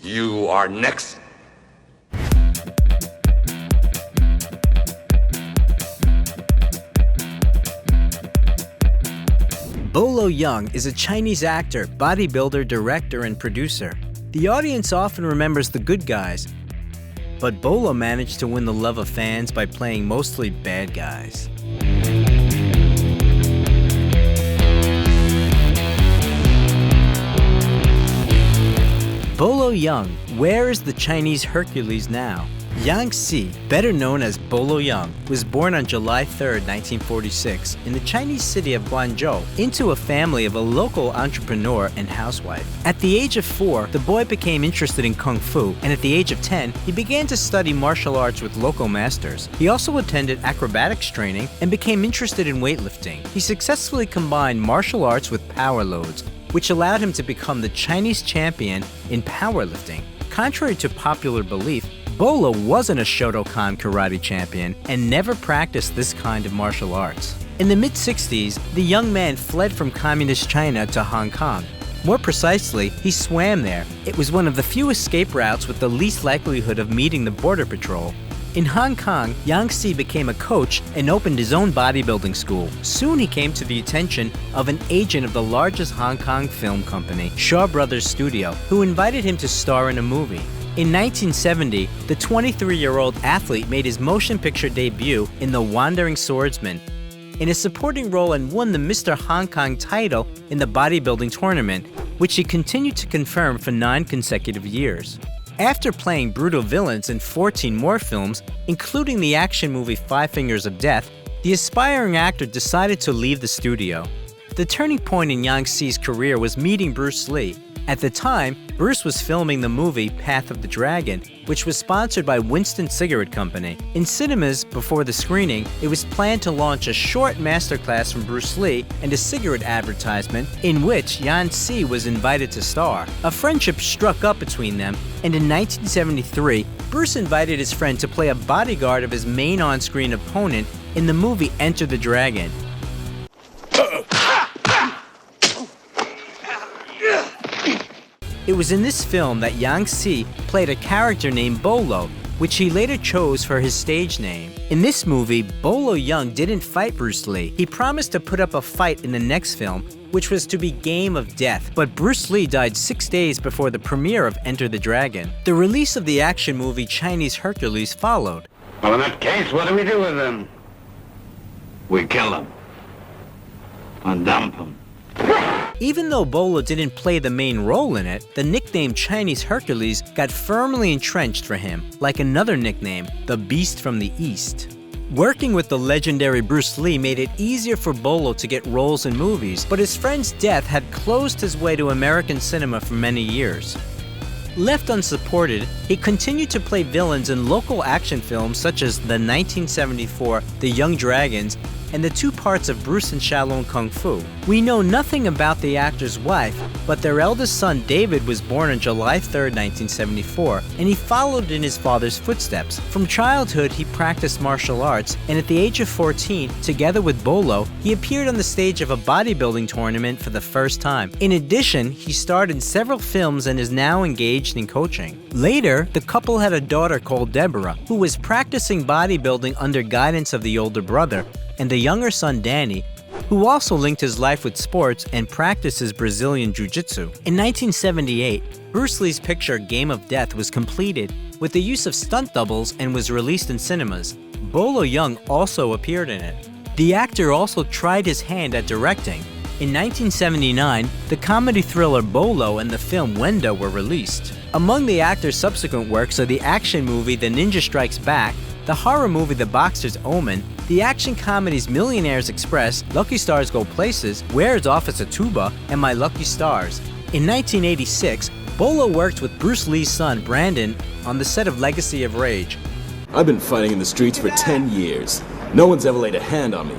You are next. Bolo Yeung is a Chinese actor, bodybuilder, director, and producer. The audience often remembers the good guys, but Bolo managed to win the love of fans by playing mostly bad guys. Bolo Yeung, where is the Chinese Hercules now? Yang Si, better known as Bolo Yeung, was born on July 3, 1946, in the Chinese city of Guangzhou, into a family of a local entrepreneur and housewife. At the age of 4, the boy became interested in Kung Fu, and at the age of 10, he began to study martial arts with local masters. He also attended acrobatics training and became interested in weightlifting. He successfully combined martial arts with power loads, which allowed him to become the Chinese champion in powerlifting. Contrary to popular belief, Bolo wasn't a Shotokan karate champion and never practiced this kind of martial arts. In the mid-60s, the young man fled from communist China to Hong Kong. More precisely, he swam there. It was one of the few escape routes with the least likelihood of meeting the border patrol. In Hong Kong, Yang Si became a coach and opened his own bodybuilding school. Soon he came to the attention of an agent of the largest Hong Kong film company, Shaw Brothers Studio, who invited him to star in a movie. In 1970, the 23-year-old athlete made his motion picture debut in The Wandering Swordsman, in a supporting role, and won the Mr. Hong Kong title in the bodybuilding tournament, which he continued to confirm for 9 consecutive years. After playing brutal villains in 14 more films, including the action movie 5 Fingers of Death, the aspiring actor decided to leave the studio. The turning point in Yang Si's career was meeting Bruce Lee. At the time, Bruce was filming the movie Path of the Dragon, which was sponsored by Winston Cigarette Company. In cinemas, before the screening, it was planned to launch a short masterclass from Bruce Lee and a cigarette advertisement in which Yang Si was invited to star. A friendship struck up between them, and in 1973, Bruce invited his friend to play a bodyguard of his main on-screen opponent in the movie Enter the Dragon. It was in this film that Yang Si played a character named Bolo, which he later chose for his stage name. In this movie, Bolo Yeung didn't fight Bruce Lee. He promised to put up a fight in the next film, which was to be Game of Death, but Bruce Lee died 6 days before the premiere of Enter the Dragon. The release of the action movie Chinese Hercules followed. Well, in that case, what do we do with them? We kill them. And dump them. Even though Bolo didn't play the main role in it, the nickname Chinese Hercules got firmly entrenched for him, like another nickname, the Beast from the East. Working with the legendary Bruce Lee made it easier for Bolo to get roles in movies, but his friend's death had closed his way to American cinema for many years. Left unsupported, he continued to play villains in local action films such as the 1974 The Young Dragons and the 2 parts of Bruce and Shaolin Kung Fu. We know nothing about the actor's wife, but their eldest son David was born on July 3, 1974, and he followed in his father's footsteps. From childhood, he practiced martial arts, and at the age of 14, together with Bolo, he appeared on the stage of a bodybuilding tournament for the first time. In addition, he starred in several films and is now engaged in coaching. Later, the couple had a daughter called Deborah, who was practicing bodybuilding under guidance of the older brother, and the younger son Danny, who also linked his life with sports and practices Brazilian Jiu-Jitsu. In 1978, Bruce Lee's picture Game of Death was completed with the use of stunt doubles and was released in cinemas. Bolo Yeung also appeared in it. The actor also tried his hand at directing. In 1979, the comedy thriller Bolo and the film Wendo were released. Among the actor's subsequent works are the action movie The Ninja Strikes Back, the horror movie The Boxer's Omen, the action comedies Millionaire's Express, Lucky Stars Go Places, Where's Officer Tuba, and My Lucky Stars. In 1986, Bolo worked with Bruce Lee's son Brandon on the set of Legacy of Rage. I've been fighting in the streets for 10 years. No one's ever laid a hand on me.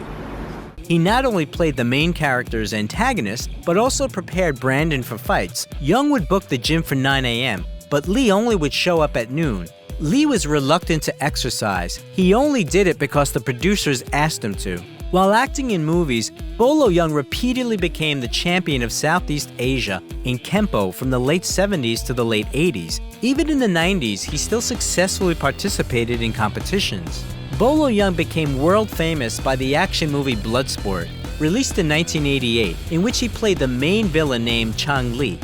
He not only played the main character's antagonist, but also prepared Brandon for fights. Yeung would book the gym for 9 a.m., but Lee only would show up at noon. Lee was reluctant to exercise. He only did it because the producers asked him to. While acting in movies, Bolo Yeung repeatedly became the champion of Southeast Asia in Kempo from the late 70s to the late 80s. Even in the 90s, he still successfully participated in competitions. Bolo Yeung became world famous by the action movie Bloodsport, released in 1988, in which he played the main villain named Chang Li.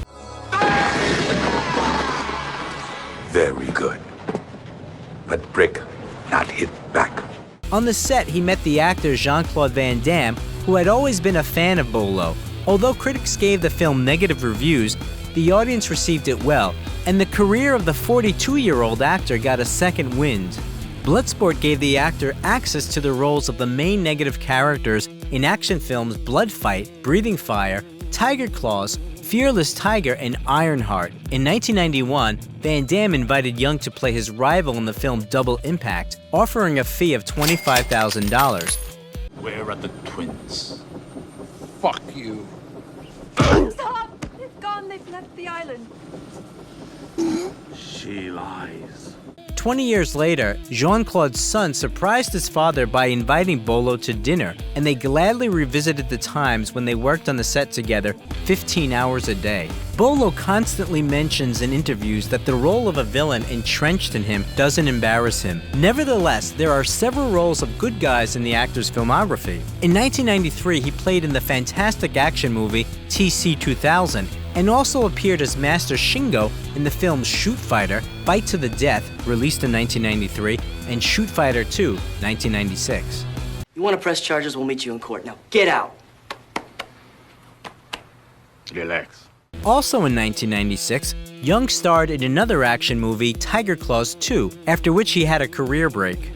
Very good. But break, not hit back. On the set, he met the actor Jean-Claude Van Damme, who had always been a fan of Bolo. Although critics gave the film negative reviews, the audience received it well, and the career of the 42-year-old actor got a second wind. Bloodsport gave the actor access to the roles of the main negative characters in action films Blood Fight, Breathing Fire, Tiger Claws, Fearless Tiger, and Ironheart. In 1991, Van Damme invited Yeung to play his rival in the film Double Impact, offering a fee of $25,000. Where are the twins? Fuck you. Stop! They've gone. They've left the island. She lies. 20 years later, Jean-Claude's son surprised his father by inviting Bolo to dinner, and they gladly revisited the times when they worked on the set together 15 hours a day. Bolo constantly mentions in interviews that the role of a villain entrenched in him doesn't embarrass him. Nevertheless, there are several roles of good guys in the actor's filmography. In 1993, he played in the fantastic action movie TC-2000, and also appeared as Master Shingo in the films Shoot Fighter, Fight to the Death, released in 1993, and Shoot Fighter 2, 1996. You want to press charges, we'll meet you in court. Now, get out. Relax. Also in 1996, Yeung starred in another action movie, Tiger Claws 2, after which he had a career break.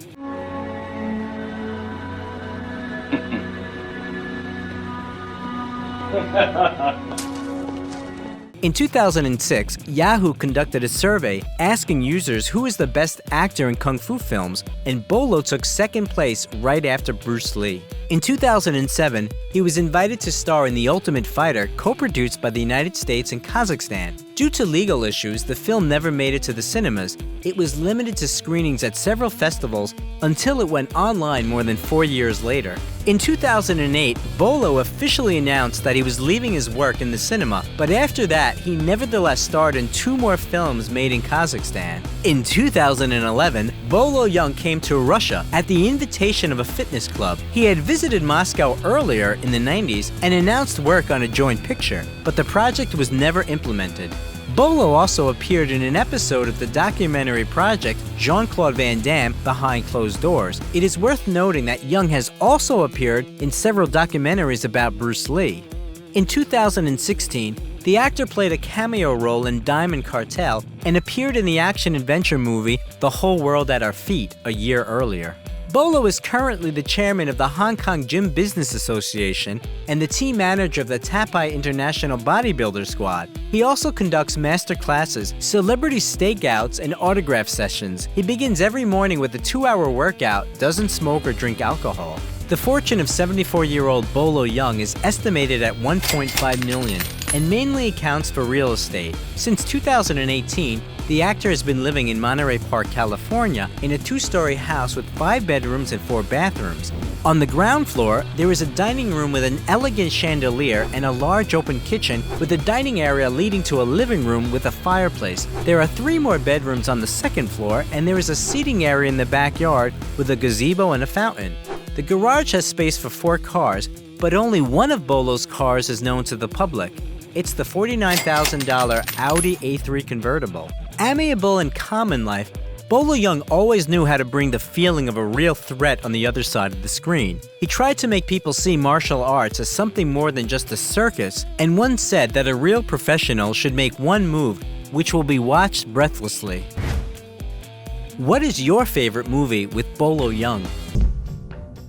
In 2006, Yahoo conducted a survey asking users who is the best actor in kung fu films, and Bolo took second place right after Bruce Lee. In 2007, he was invited to star in The Ultimate Fighter, co-produced by the United States and Kazakhstan. Due to legal issues, the film never made it to the cinemas. It was limited to screenings at several festivals until it went online more than 4 years later. In 2008, Bolo officially announced that he was leaving his work in the cinema, but after that, he nevertheless starred in 2 more films made in Kazakhstan. In 2011, Bolo Yeung came to Russia at the invitation of a fitness club. He had visited Moscow earlier in the 90s and announced work on a joint picture, but the project was never implemented. Bolo also appeared in an episode of the documentary project Jean-Claude Van Damme Behind Closed Doors. It is worth noting that Yeung has also appeared in several documentaries about Bruce Lee. In 2016, the actor played a cameo role in Diamond Cartel and appeared in the action-adventure movie The Whole World at Our Feet a year earlier. Bolo is currently the chairman of the Hong Kong Gym Business Association and the team manager of the Tapai International Bodybuilder Squad. He also conducts master classes, celebrity stakeouts, and autograph sessions. He begins every morning with a 2-hour workout, doesn't smoke or drink alcohol. The fortune of 74-year-old Bolo Yeung is estimated at $1.5 million and mainly accounts for real estate. Since 2018, the actor has been living in Monterey Park, California, in a 2-story house with 5 bedrooms and 4 bathrooms. On the ground floor, there is a dining room with an elegant chandelier and a large open kitchen with a dining area leading to a living room with a fireplace. There are 3 more bedrooms on the 2nd floor, and there is a seating area in the backyard with a gazebo and a fountain. The garage has space for 4 cars, but only one of Bolo's cars is known to the public. It's the $49,000 Audi A3 convertible. Amiable in common life, Bolo Yeung always knew how to bring the feeling of a real threat on the other side of the screen. He tried to make people see martial arts as something more than just a circus, and once said that a real professional should make one move which will be watched breathlessly. What is your favorite movie with Bolo Yeung?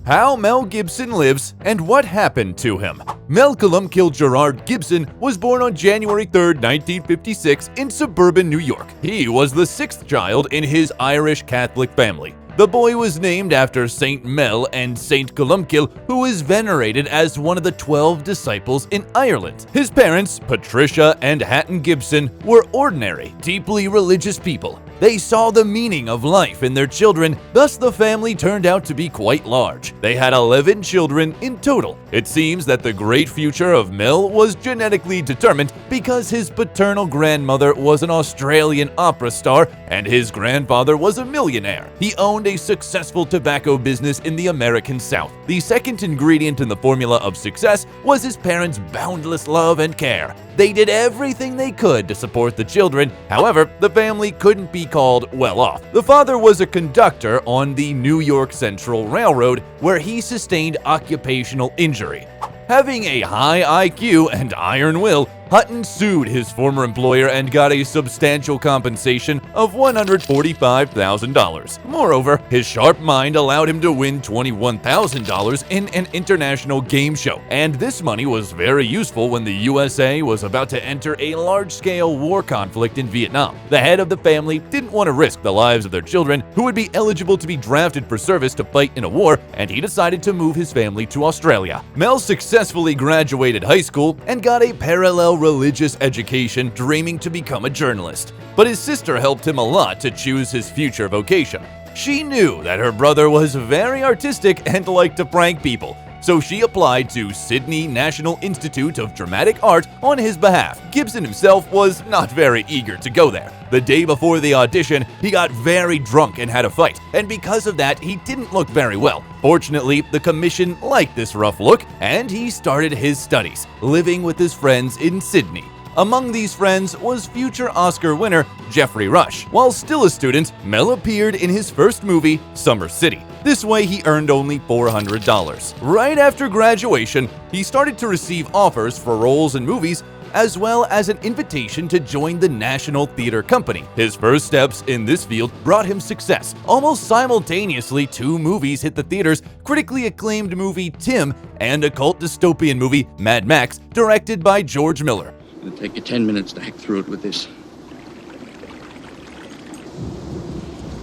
How Mel Gibson lives and what happened to him. Mel Gerard Gibson was born on January 3, 1956 in suburban New York. He was the 6th child in his Irish Catholic family. The boy was named after Saint Mel and Saint Columcille, who is venerated as one of the 12 disciples in Ireland. His parents, Patricia and Hatton Gibson, were ordinary, deeply religious people. They saw the meaning of life in their children, thus the family turned out to be quite large. They had 11 children in total. It seems that the great future of Mel was genetically determined because his paternal grandmother was an Australian opera star and his grandfather was a millionaire. He owned a successful tobacco business in the American South. The second ingredient in the formula of success was his parents' boundless love and care. They did everything they could to support the children. However, the family couldn't be called well off. The father was a conductor on the New York Central Railroad, where he sustained occupational injury. Having a high IQ and iron will, Hutton sued his former employer and got a substantial compensation of $145,000. Moreover, his sharp mind allowed him to win $21,000 in an international game show, and this money was very useful when the USA was about to enter a large-scale war conflict in Vietnam. The head of the family didn't want to risk the lives of their children, who would be eligible to be drafted for service to fight in a war, and he decided to move his family to Australia. Mel successfully graduated high school and got a parallel religious education, dreaming to become a journalist. But his sister helped him a lot to choose his future vocation. She knew that her brother was very artistic and liked to prank people, so she applied to Sydney National Institute of Dramatic Art on his behalf. Gibson himself was not very eager to go there. The day before the audition, he got very drunk and had a fight, and because of that, he didn't look very well. Fortunately, the commission liked this rough look, and he started his studies, living with his friends in Sydney. Among these friends was future Oscar winner Geoffrey Rush. While still a student, Mel appeared in his first movie, Summer City. This way, he earned only $400. Right after graduation, he started to receive offers for roles in movies, as well as an invitation to join the National Theatre Company. His first steps in this field brought him success. Almost simultaneously, two movies hit the theaters: critically acclaimed movie Tim and a cult dystopian movie Mad Max, directed by George Miller. It'll take you 10 minutes to hack through it with this.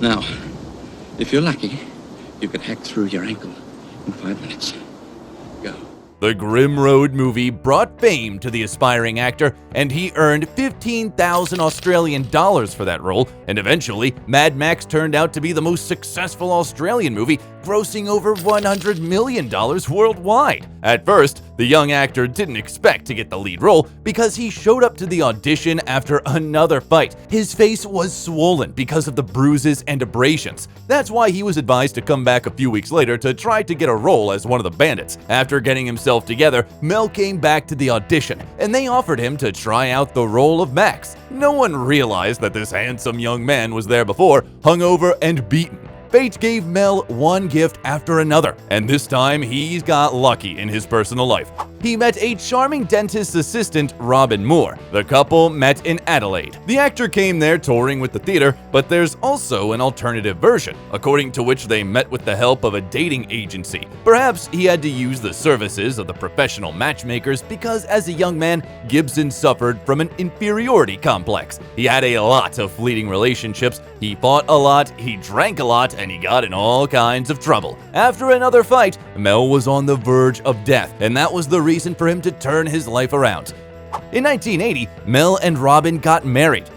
Now, if you're lucky, you can hack through your ankle in 5 minutes. Go. The Grim Road movie brought fame to the aspiring actor, and he earned 15,000 Australian dollars for that role, and eventually, Mad Max turned out to be the most successful Australian movie, grossing over $100 million worldwide. At first, the young actor didn't expect to get the lead role because he showed up to the audition after another fight. His face was swollen because of the bruises and abrasions. That's why he was advised to come back a few weeks later to try to get a role as one of the bandits. After getting himself together, Mel came back to the audition, and they offered him to try out the role of Max. No one realized that this handsome young man was there before, hungover and beaten. Fate gave Mel one gift after another, and this time he got lucky in his personal life. He met a charming dentist's assistant, Robin Moore. The couple met in Adelaide. The actor came there touring with the theater, but there's also an alternative version, according to which they met with the help of a dating agency. Perhaps he had to use the services of the professional matchmakers because as a young man, Gibson suffered from an inferiority complex. He had a lot of fleeting relationships, he fought a lot, he drank a lot, and he got in all kinds of trouble. After another fight, Mel was on the verge of death, and that was the reason for him to turn his life around. In 1980, Mel and Robin got married.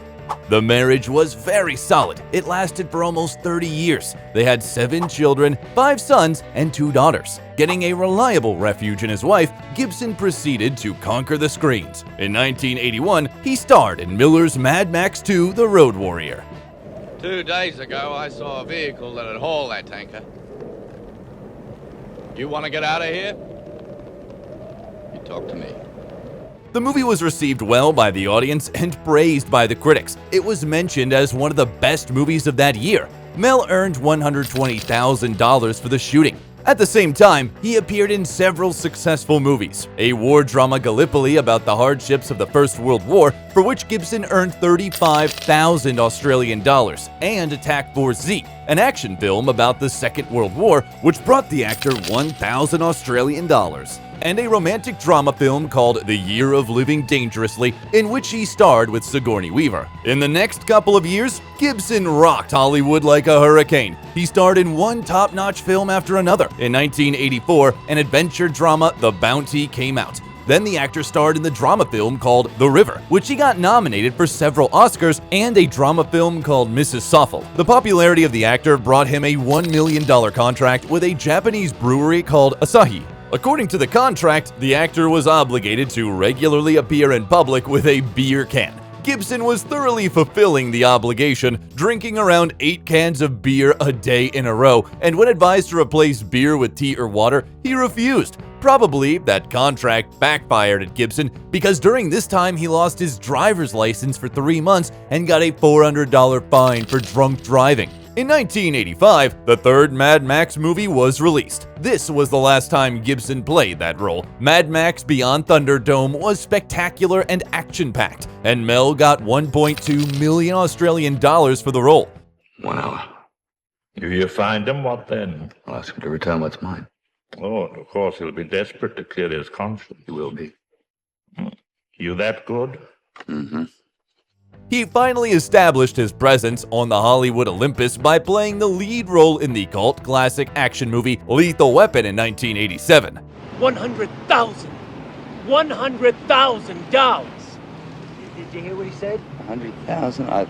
The marriage was very solid. It lasted for almost 30 years. They had 7 children, 5 sons, and 2 daughters. Getting a reliable refuge in his wife, Gibson proceeded to conquer the screens. In 1981, he starred in Miller's Mad Max 2: The Road Warrior. 2 days ago, I saw a vehicle that'd haul that tanker. You want to get out of here? You talk to me. The movie was received well by the audience and praised by the critics. It was mentioned as one of the best movies of that year. Mel earned $120,000 for the shooting. At the same time, he appeared in several successful movies. A war drama Gallipoli about the hardships of the First World War, for which Gibson earned 35,000 Australian dollars, and Attack Force Z, an action film about the Second World War, which brought the actor 1,000 Australian dollars. And a romantic drama film called The Year of Living Dangerously, in which he starred with Sigourney Weaver. In the next couple of years, Gibson rocked Hollywood like a hurricane. He starred in one top-notch film after another. In 1984, an adventure drama, The Bounty, came out. Then the actor starred in the drama film called The River, which he got nominated for several Oscars, and a drama film called Mrs. Soffel. The popularity of the actor brought him a $1 million contract with a Japanese brewery called Asahi. According to the contract, the actor was obligated to regularly appear in public with a beer can. Gibson was thoroughly fulfilling the obligation, drinking around 8 cans of beer a day in a row, and when advised to replace beer with tea or water, he refused. Probably that contract backfired at Gibson because during this time he lost his driver's license for 3 months and got a $400 fine for drunk driving. In 1985, the third Mad Max movie was released. This was the last time Gibson played that role. Mad Max Beyond Thunderdome was spectacular and action-packed, and Mel got 1.2 million Australian dollars for the role. Wow. If you find him, what then? I'll ask him to return what's mine. Oh, and of course he'll be desperate to clear his conscience. He will be. You that good? Mm-hmm. He finally established his presence on the Hollywood Olympus by playing the lead role in the cult classic action movie Lethal Weapon in 1987. $100,000. $100,000. Did you hear what he said? 100,000? I'm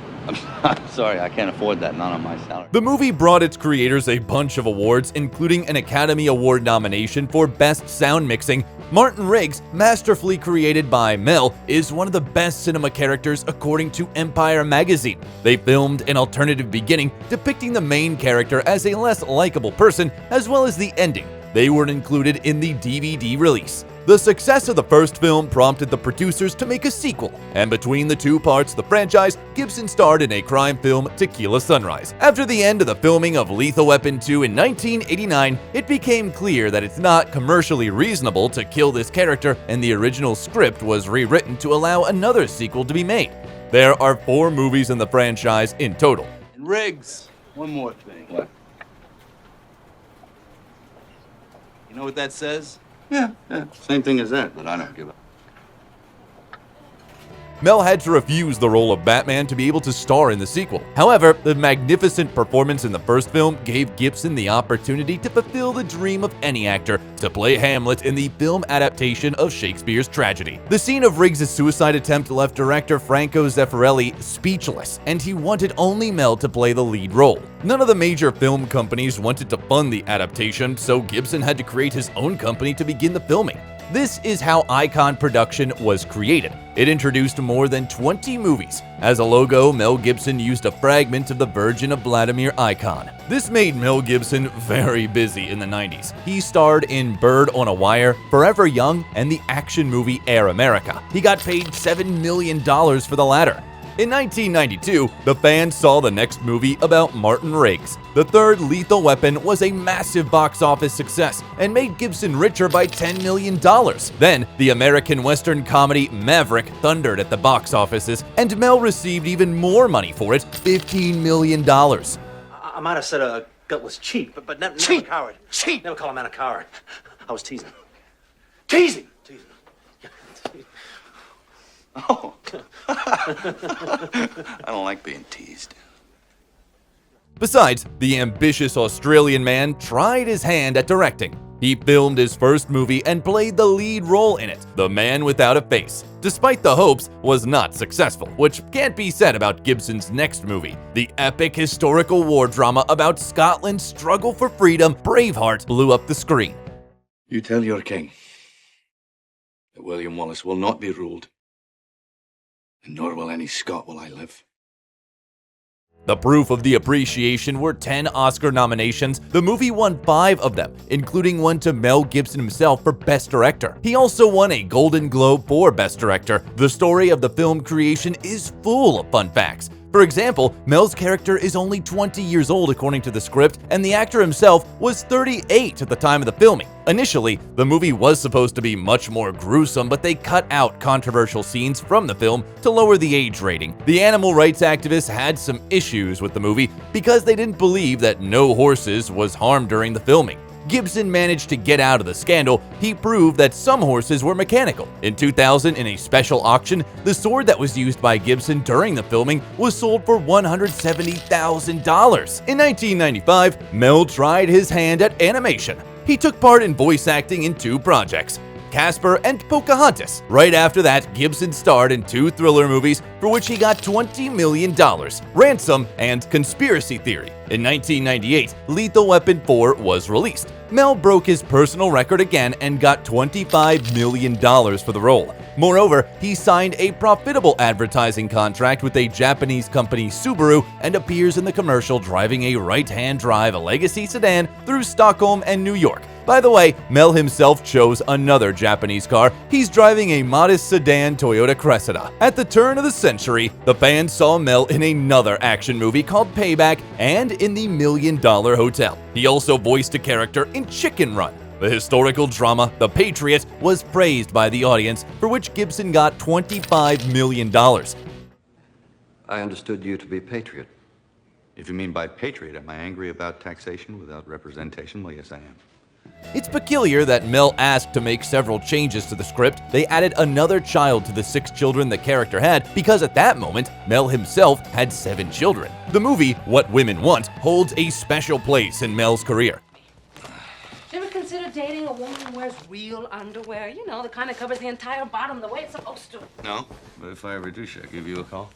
sorry, I can't afford that, not on my salary. The movie brought its creators a bunch of awards, including an Academy Award nomination for Best Sound Mixing. Martin Riggs, masterfully created by Mel, is one of the best cinema characters according to Empire magazine. They filmed an alternative beginning depicting the main character as a less likable person, as well as the ending. They weren't included in the DVD release. The success of the first film prompted the producers to make a sequel, and between the two parts of the franchise, Gibson starred in a crime film, Tequila Sunrise. After the end of the filming of Lethal Weapon 2 in 1989, it became clear that it's not commercially reasonable to kill this character, and the original script was rewritten to allow another sequel to be made. There are 4 movies in the franchise in total. And Riggs, one more thing. What? You know what that says? Yeah, same thing as that, but I don't give a... Mel had to refuse the role of Batman to be able to star in the sequel. However, the magnificent performance in the first film gave Gibson the opportunity to fulfill the dream of any actor to play Hamlet in the film adaptation of Shakespeare's tragedy. The scene of Riggs' suicide attempt left director Franco Zeffirelli speechless, and he wanted only Mel to play the lead role. None of the major film companies wanted to fund the adaptation, so Gibson had to create his own company to begin the filming. This is how Icon Production was created. It introduced more than 20 movies. As a logo, Mel Gibson used a fragment of the Virgin of Vladimir icon. This made Mel Gibson very busy in the 90s. He starred in Bird on a Wire, Forever Young, and the action movie Air America. He got paid $7 million for the latter. In 1992, the fans saw the next movie about Martin Riggs. The third Lethal Weapon was a massive box office success and made Gibson richer by $10 million. Then, the American Western comedy Maverick thundered at the box offices, and Mel received even more money for it, $15 million. I might have said a gutless cheat, but never Cheat. a coward. Cheat. Never call a man a coward. I was teasing. Teasing! Oh. I don't like being teased. Besides, the ambitious Australian man tried his hand at directing. He filmed his first movie and played the lead role in it, The Man Without a Face. Despite the hopes, was not successful, which can't be said about Gibson's next movie. The epic historical war drama about Scotland's struggle for freedom, Braveheart, blew up the screen. You tell your king that William Wallace will not be ruled, and nor will any Scot while I live. The proof of the appreciation were 10 Oscar nominations. The movie won 5 of them, including one to Mel Gibson himself for Best Director. He also won a Golden Globe for Best Director. The story of the film creation is full of fun facts. For example, Mel's character is only 20 years old according to the script, and the actor himself was 38 at the time of the filming. Initially, the movie was supposed to be much more gruesome, but they cut out controversial scenes from the film to lower the age rating. The animal rights activists had some issues with the movie because they didn't believe that no horses was harmed during the filming. Gibson managed to get out of the scandal. He proved that some horses were mechanical. In 2000, in a special auction, the sword that was used by Gibson during the filming was sold for $170,000. In 1995, Mel tried his hand at animation. He took part in voice acting in 2 projects. Casper, and Pocahontas. Right after that, Gibson starred in 2 thriller movies for which he got $20 million, Ransom and Conspiracy Theory. In 1998, Lethal Weapon 4 was released. Mel broke his personal record again and got $25 million for the role. Moreover, he signed a profitable advertising contract with a Japanese company, Subaru, and appears in the commercial driving a right-hand drive Legacy sedan through Stockholm and New York. By the way, Mel himself chose another Japanese car. He's driving a modest sedan Toyota Cressida. At the turn of the century, the fans saw Mel in another action movie called Payback and in The $1 Million Hotel. He also voiced a character in Chicken Run. The historical drama, The Patriot, was praised by the audience, for which Gibson got $25 million. I understood you to be a patriot. If you mean by patriot, am I angry about taxation without representation? Well, yes, I am. It's peculiar that Mel asked to make several changes to the script. They added another child to the 6 children the character had because at that moment, Mel himself had 7 children. The movie, What Women Want, holds a special place in Mel's career. Do you ever consider dating a woman who wears real underwear? You know, the kind that covers the entire bottom the way it's supposed to. No, but if I ever do, should I give you a call?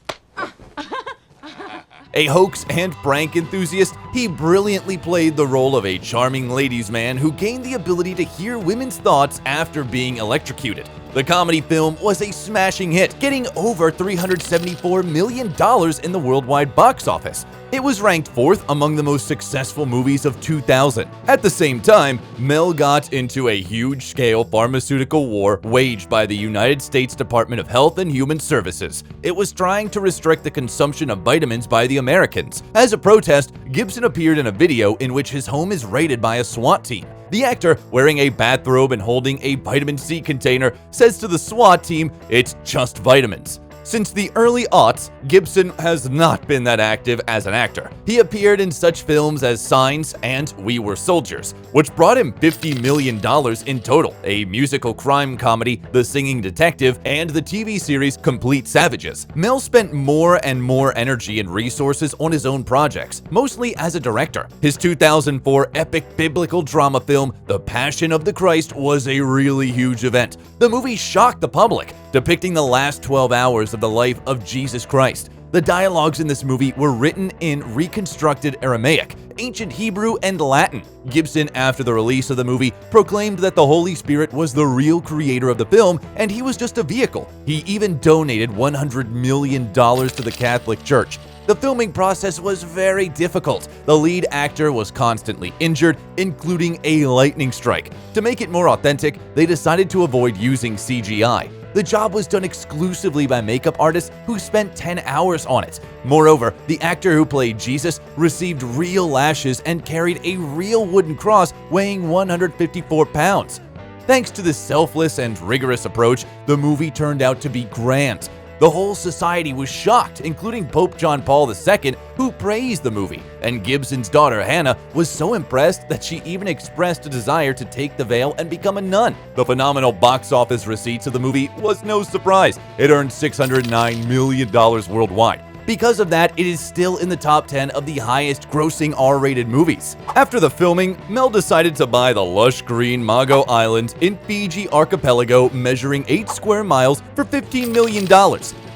A hoax and prank enthusiast, he brilliantly played the role of a charming ladies' man who gained the ability to hear women's thoughts after being electrocuted. The comedy film was a smashing hit, getting over $374 million in the worldwide box office. It was ranked 4th among the most successful movies of 2000. At the same time, Mel got into a huge-scale pharmaceutical war waged by the United States Department of Health and Human Services. It was trying to restrict the consumption of vitamins by the Americans. As a protest, Gibson appeared in a video in which his home is raided by a SWAT team. The actor, wearing a bathrobe and holding a vitamin C container, says to the SWAT team, "It's just vitamins." Since the early aughts, Gibson has not been that active as an actor. He appeared in such films as Signs and We Were Soldiers, which brought him $50 million in total, a musical crime comedy, The Singing Detective, and the TV series Complete Savages. Mel spent more and more energy and resources on his own projects, mostly as a director. His 2004 epic biblical drama film, The Passion of the Christ, was a really huge event. The movie shocked the public, depicting the last 12 hours of the life of Jesus Christ. The dialogues in this movie were written in reconstructed Aramaic, ancient Hebrew, and Latin. Gibson, after the release of the movie, proclaimed that the Holy Spirit was the real creator of the film and he was just a vehicle. He even donated $100 million to the Catholic Church. The filming process was very difficult. The lead actor was constantly injured, including a lightning strike. To make it more authentic, they decided to avoid using CGI. The job was done exclusively by makeup artists who spent 10 hours on it. Moreover, the actor who played Jesus received real lashes and carried a real wooden cross weighing 154 pounds. Thanks to this selfless and rigorous approach, the movie turned out to be grand. The whole society was shocked, including Pope John Paul II, who praised the movie, and Gibson's daughter Hannah was so impressed that she even expressed a desire to take the veil and become a nun. The phenomenal box office receipts of the movie was no surprise. It earned $609 million worldwide. Because of that, it is still in the top 10 of the highest grossing R-rated movies. After the filming, Mel decided to buy the lush green Mago Island in Fiji archipelago measuring 8 square miles for $15 million.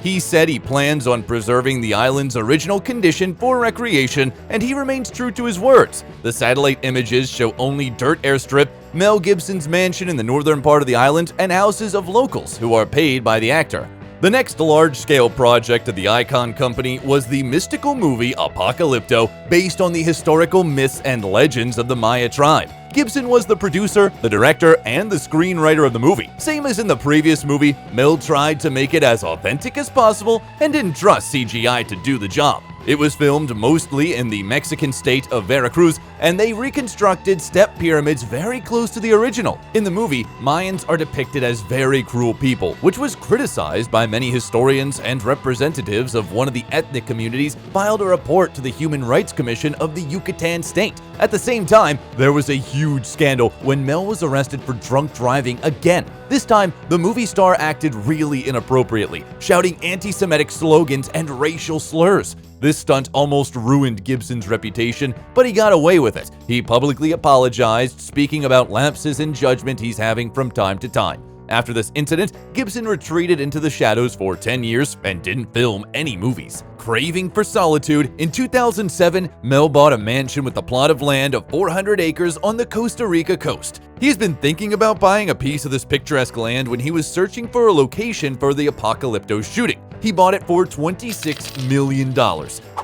He said he plans on preserving the island's original condition for recreation, and he remains true to his words. The satellite images show only dirt airstrip, Mel Gibson's mansion in the northern part of the island, and houses of locals who are paid by the actor. The next large-scale project of the Icon Company was the mystical movie Apocalypto, based on the historical myths and legends of the Maya tribe. Gibson was the producer, the director, and the screenwriter of the movie. Same as in the previous movie, Mel tried to make it as authentic as possible and didn't trust CGI to do the job. It was filmed mostly in the Mexican state of Veracruz, and they reconstructed step pyramids very close to the original. In the movie, Mayans are depicted as very cruel people, which was criticized by many historians, and representatives of one of the ethnic communities filed a report to the Human Rights Commission of the Yucatan state. At the same time, there was a huge scandal when Mel was arrested for drunk driving again. This time, the movie star acted really inappropriately, shouting anti-Semitic slogans and racial slurs. This stunt almost ruined Gibson's reputation, but he got away with it. He publicly apologized, speaking about lapses in judgment he's having from time to time. After this incident, Gibson retreated into the shadows for 10 years and didn't film any movies. Craving for solitude, in 2007, Mel bought a mansion with a plot of land of 400 acres on the Costa Rica coast. He's been thinking about buying a piece of this picturesque land when he was searching for a location for the Apocalypto shooting. He bought it for $26 million.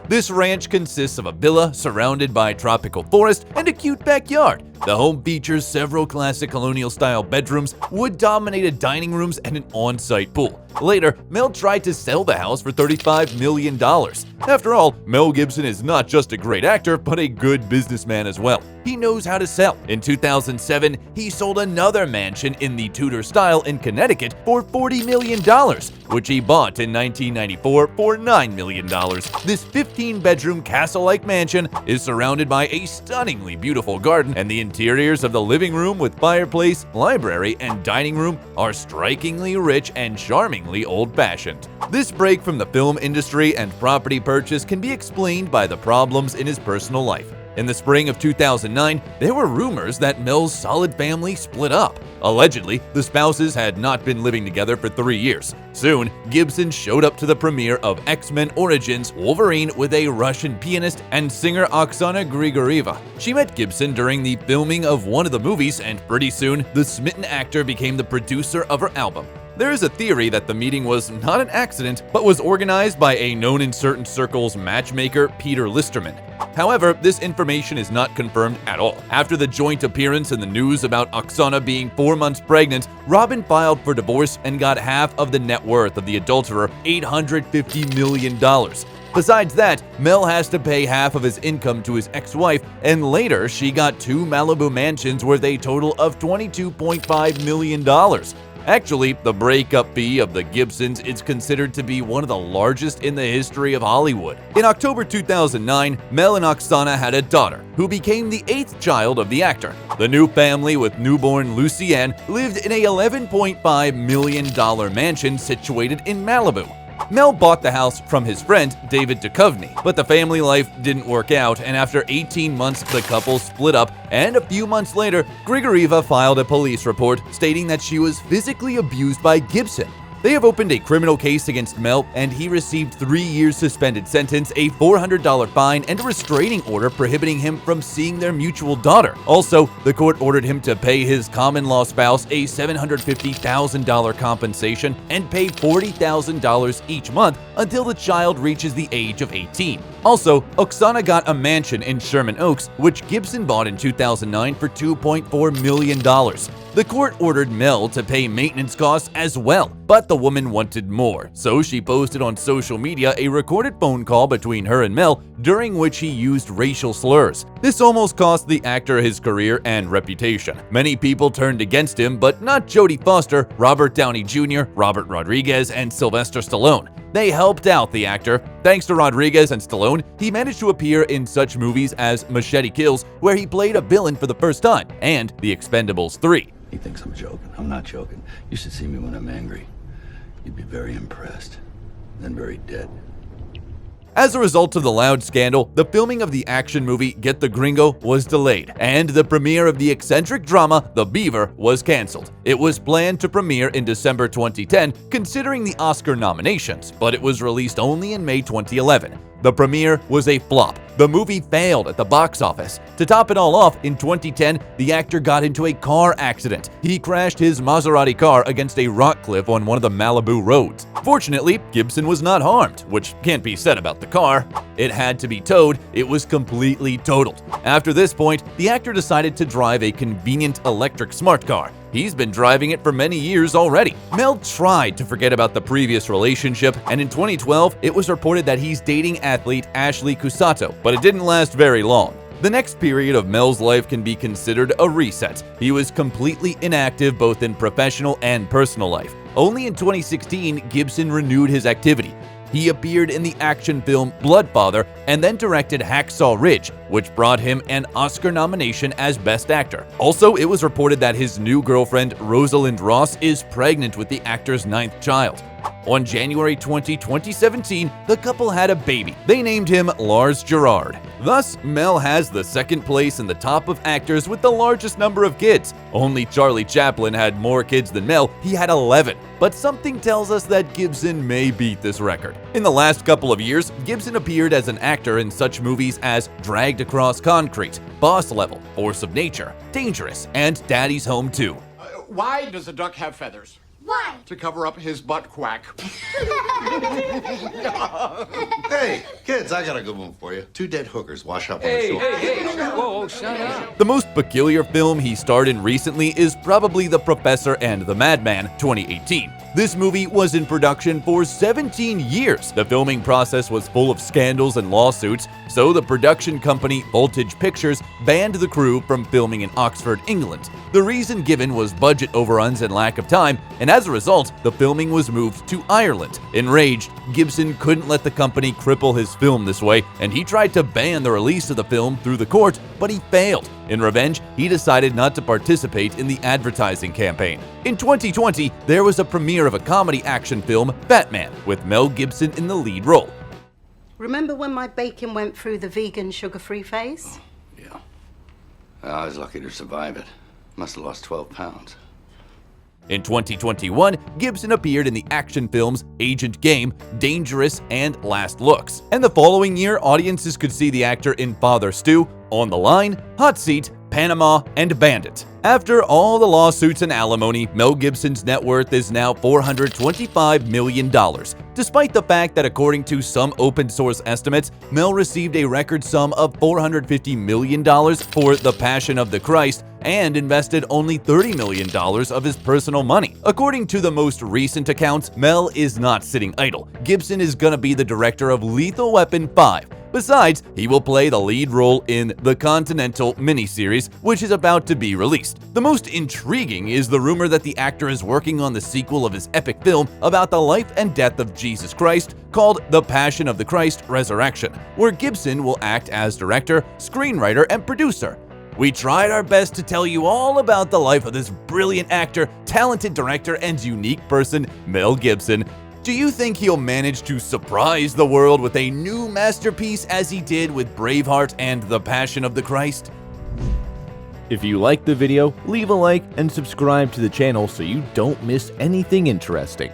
This ranch consists of a villa surrounded by tropical forest and a cute backyard. The home features several classic colonial-style bedrooms, wood-dominated dining rooms, and an on-site pool. Later, Mel tried to sell the house for $35 million. After all, Mel Gibson is not just a great actor, but a good businessman as well. He knows how to sell. In 2007, he sold another mansion in the Tudor style in Connecticut for $40 million, which he bought in 1994 for $9 million. This 15-bedroom castle-like mansion is surrounded by a stunningly beautiful garden, and the interiors of the living room with fireplace, library, and dining room are strikingly rich and charmingly old-fashioned. This break from the film industry and property purchase can be explained by the problems in his personal life. In the spring of 2009, there were rumors that Mel's solid family split up. Allegedly, the spouses had not been living together for 3 years. Soon, Gibson showed up to the premiere of X-Men Origins Wolverine with a Russian pianist and singer Oksana Grigorieva. She met Gibson during the filming of one of the movies, and pretty soon, the smitten actor became the producer of her album. There is a theory that the meeting was not an accident, but was organized by a known in certain circles matchmaker, Peter Listerman. However, this information is not confirmed at all. After the joint appearance in the news about Oksana being 4 months pregnant, Robin filed for divorce and got half of the net worth of the adulterer, $850 million. Besides that, Mel has to pay half of his income to his ex-wife, and later she got 2 Malibu mansions worth a total of $22.5 million. Actually, the breakup fee of the Gibsons is considered to be one of the largest in the history of Hollywood. In October 2009, Mel and Oksana had a daughter, who became the 8th child of the actor. The new family with newborn Lucienne lived in a $11.5 million mansion situated in Malibu. Mel bought the house from his friend, David Duchovny, but the family life didn't work out, and after 18 months, the couple split up, and a few months later, Grigorieva filed a police report stating that she was physically abused by Gibson. They have opened a criminal case against Mel, and he received 3 years suspended sentence, a $400 fine, and a restraining order prohibiting him from seeing their mutual daughter. Also, the court ordered him to pay his common-law spouse a $750,000 compensation and pay $40,000 each month until the child reaches the age of 18. Also, Oksana got a mansion in Sherman Oaks, which Gibson bought in 2009 for $2.4 million. The court ordered Mel to pay maintenance costs as well, but the woman wanted more, so she posted on social media a recorded phone call between her and Mel, during which he used racial slurs. This almost cost the actor his career and reputation. Many people turned against him, but not Jodie Foster, Robert Downey Jr., Robert Rodriguez, and Sylvester Stallone. They helped out the actor. Thanks to Rodriguez and Stallone, he managed to appear in such movies as Machete Kills, where he played a villain for the first time, and The Expendables 3. He thinks I'm joking. I'm not joking. You should see me when I'm angry. You'd be very impressed. Then very dead. As a result of the loud scandal, the filming of the action movie Get the Gringo was delayed, and the premiere of the eccentric drama The Beaver was cancelled. It was planned to premiere in December 2010, considering the Oscar nominations, but it was released only in May 2011. The premiere was a flop. The movie failed at the box office. To top it all off, in 2010, the actor got into a car accident. He crashed his Maserati car against a rock cliff on one of the Malibu roads. Fortunately, Gibson was not harmed, which can't be said about the car. It had to be towed. It was completely totaled. After this point, the actor decided to drive a convenient electric smart car. He's been driving it for many years already. Mel tried to forget about the previous relationship, and in 2012, it was reported that he's dating athlete Ashley Cusato, but it didn't last very long. The next period of Mel's life can be considered a reset. He was completely inactive both in professional and personal life. Only in 2016, Gibson renewed his activity. He appeared in the action film Bloodfather and then directed Hacksaw Ridge, which brought him an Oscar nomination as Best Actor. Also, it was reported that his new girlfriend, Rosalind Ross, is pregnant with the actor's 9th child. On January 20, 2017, the couple had a baby. They named him Lars Gerard. Thus, Mel has the second place in the top of actors with the largest number of kids. Only Charlie Chaplin had more kids than Mel, he had 11. But something tells us that Gibson may beat this record. In the last couple of years, Gibson appeared as an actor in such movies as Dragged Across Concrete, Boss Level, Force of Nature, Dangerous, and Daddy's Home 2. Why does a duck have feathers? Why? To cover up his butt quack. Hey, kids, I got a good one for you. Two dead hookers wash up on the shore. Hey, whoa, shut up. The most peculiar film he starred in recently is probably The Professor and the Madman, 2018. This movie was in production for 17 years. The filming process was full of scandals and lawsuits, so the production company Voltage Pictures banned the crew from filming in Oxford, England. The reason given was budget overruns and lack of time, and as a result, the filming was moved to Ireland. Enraged, Gibson couldn't let the company cripple his film this way, and he tried to ban the release of the film through the court, but he failed. In revenge, he decided not to participate in the advertising campaign. In 2020, there was a premiere of a comedy action film, Batman, with Mel Gibson in the lead role. Remember when my bacon went through the vegan sugar-free phase? Yeah. I was lucky to survive it. Must have lost 12 pounds. In 2021, Gibson appeared in the action films Agent Game, Dangerous, and Last Looks. And the following year, audiences could see the actor in Father Stu, On the Line, Hot Seat, Panama, and Bandit. After all the lawsuits and alimony, Mel Gibson's net worth is now $425 million. Despite the fact that according to some open source estimates, Mel received a record sum of $450 million for The Passion of the Christ and invested only $30 million of his personal money. According to the most recent accounts, Mel is not sitting idle. Gibson is gonna be the director of Lethal Weapon 5. Besides, he will play the lead role in the Continental miniseries, which is about to be released. The most intriguing is the rumor that the actor is working on the sequel of his epic film about the life and death of Jesus Christ called The Passion of the Christ Resurrection, where Gibson will act as director, screenwriter, and producer. We tried our best to tell you all about the life of this brilliant actor, talented director, and unique person, Mel Gibson. Do you think he'll manage to surprise the world with a new masterpiece as he did with Braveheart and The Passion of the Christ? If you liked the video, leave a like and subscribe to the channel so you don't miss anything interesting.